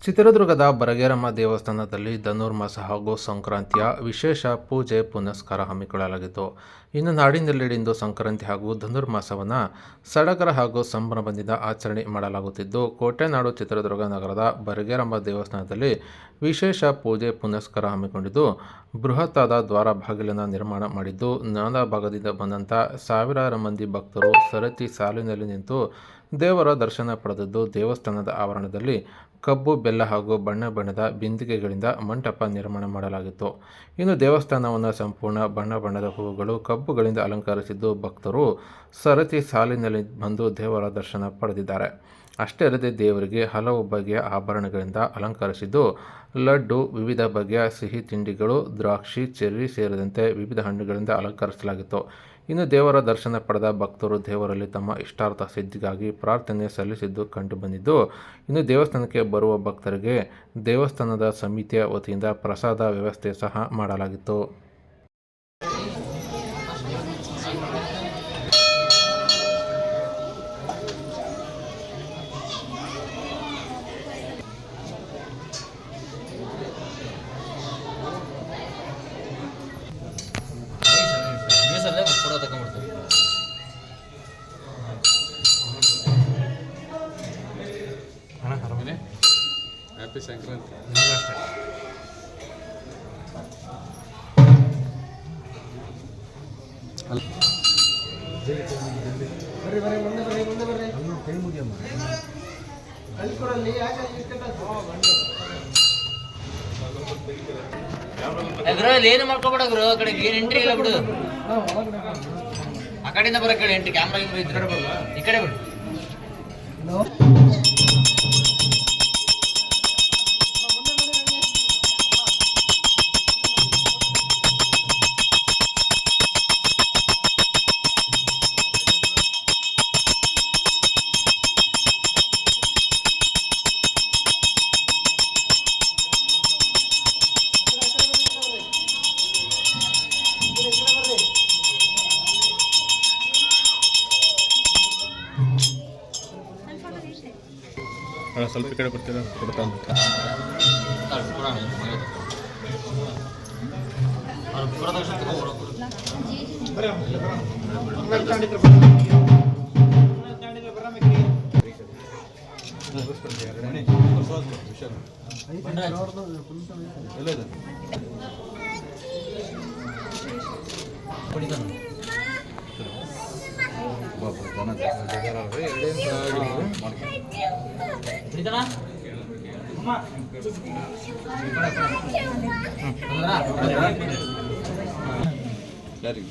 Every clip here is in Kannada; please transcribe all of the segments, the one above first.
ಚಿತ್ರದುರ್ಗದ ಬರಗೇರಮ್ಮ ದೇವಸ್ಥಾನದಲ್ಲಿ ಧನುರ್ಮಾಸ ಹಾಗೂ ಸಂಕ್ರಾಂತಿಯ ವಿಶೇಷ ಪೂಜೆ ಪುನಸ್ಕಾರ ಹಮ್ಮಿಕೊಳ್ಳಲಾಗಿತ್ತು. ಇನ್ನು ನಾಡಿನೆಲ್ಲೆಡೆ ಇಂದು ಸಂಕ್ರಾಂತಿ ಹಾಗೂ ಧನುರ್ಮಾಸವನ್ನು ಸಡಗರ ಹಾಗೂ ಸಂಭ್ರಮದಿಂದ ಆಚರಣೆ ಮಾಡಲಾಗುತ್ತಿದ್ದು, ಕೋಟೆನಾಡು ಚಿತ್ರದುರ್ಗ ನಗರದ ಬರಗೇರಮ್ಮ ದೇವಸ್ಥಾನದಲ್ಲಿ ವಿಶೇಷ ಪೂಜೆ ಪುನಸ್ಕಾರ ಹಮ್ಮಿಕೊಂಡಿದ್ದು, ಬೃಹತ್ತಾದ ದ್ವಾರ ಬಾಗಿಲನ್ನು ನಿರ್ಮಾಣ ಮಾಡಿದ್ದು, ನಾನಾ ಭಾಗದಿಂದ ಬಂದಂಥ ಸಾವಿರಾರು ಮಂದಿ ಭಕ್ತರು ಸರತಿ ಸಾಲಿನಲ್ಲಿ ನಿಂತು ದೇವರ ದರ್ಶನ ಪಡೆದದ್ದು. ದೇವಸ್ಥಾನದ ಆವರಣದಲ್ಲಿ ಕಬ್ಬು, ಬೆಲ್ಲ ಹಾಗೂ ಬಣ್ಣ ಬಣ್ಣದ ಬಿಂದಿಗೆಗಳಿಂದ ಮಂಟಪ ನಿರ್ಮಾಣ ಮಾಡಲಾಗಿತ್ತು. ಇನ್ನು ದೇವಸ್ಥಾನವನ್ನು ಸಂಪೂರ್ಣ ಬಣ್ಣ ಬಣ್ಣದ ಹೂವುಗಳು, ಕಬ್ಬುಗಳಿಂದ ಅಲಂಕರಿಸಿದ್ದು, ಭಕ್ತರು ಸರತಿ ಸಾಲಿನಲ್ಲಿ ಬಂದು ದೇವರ ದರ್ಶನ ಪಡೆದಿದ್ದಾರೆ. ಅಷ್ಟೇ ಅಲ್ಲದೆ ದೇವರಿಗೆ ಹಲವು ಬಗೆಯ ಆಭರಣಗಳಿಂದ ಅಲಂಕರಿಸಿದ್ದು, ಲಡ್ಡು, ವಿವಿಧ ಬಗೆಯ ಸಿಹಿ ತಿಂಡಿಗಳು, ದ್ರಾಕ್ಷಿ, ಚೆರ್ರಿ ಸೇರಿದಂತೆ ವಿವಿಧ ಹಣ್ಣುಗಳಿಂದ ಅಲಂಕರಿಸಲಾಗಿತ್ತು. ಇನ್ನು ದೇವರ ದರ್ಶನ ಪಡೆದ ಭಕ್ತರು ದೇವರಲ್ಲಿ ತಮ್ಮ ಇಷ್ಟಾರ್ಥ ಸಿದ್ಧಿಗಾಗಿ ಪ್ರಾರ್ಥನೆ ಸಲ್ಲಿಸಿದ್ದು ಕಂಡುಬಂದಿದ್ದು, ಇನ್ನು ದೇವಸ್ಥಾನಕ್ಕೆ ಬರುವ ಭಕ್ತರಿಗೆ ದೇವಸ್ಥಾನದ ಸಮಿತಿಯ ವತಿಯಿಂದ ಪ್ರಸಾದ ವ್ಯವಸ್ಥೆ ಸಹ ಮಾಡಲಾಗಿತ್ತು. ಹ್ಯಾಪಿ ಸಂಕ್ರಾಂತಿ. ಏನು ಮಾಡ್ಕೊಬೇಡ ಗುರು, ಆ ಕಡೆ ಏನು ಎಂಟ್ರಿ ಇಲ್ಲ ಬಿಡು, ಆ ಕಡೆಯಿಂದ ಬರೋ ಕಡೆ ಎಂಟ್ರಿ ಕ್ಯಾಮ್ರಾ ಇದ್ರೆ ಈ ಕಡೆ ಬಿಡು. ಸ್ವಲ್ಪ ಈ ಕಡೆ ಬರ್ತೀರಾ? ಕೊಡ್ತಾ ಸರಿ.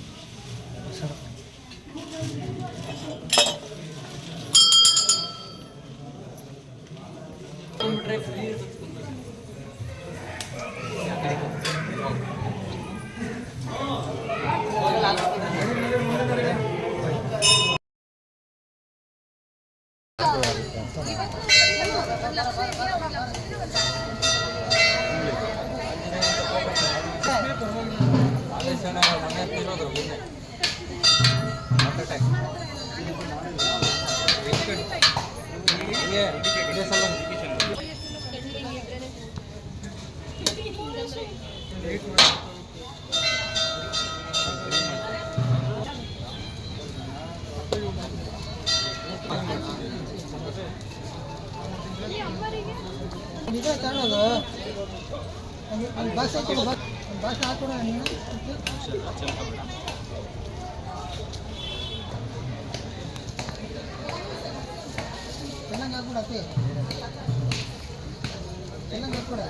తెలంగాణ కూడా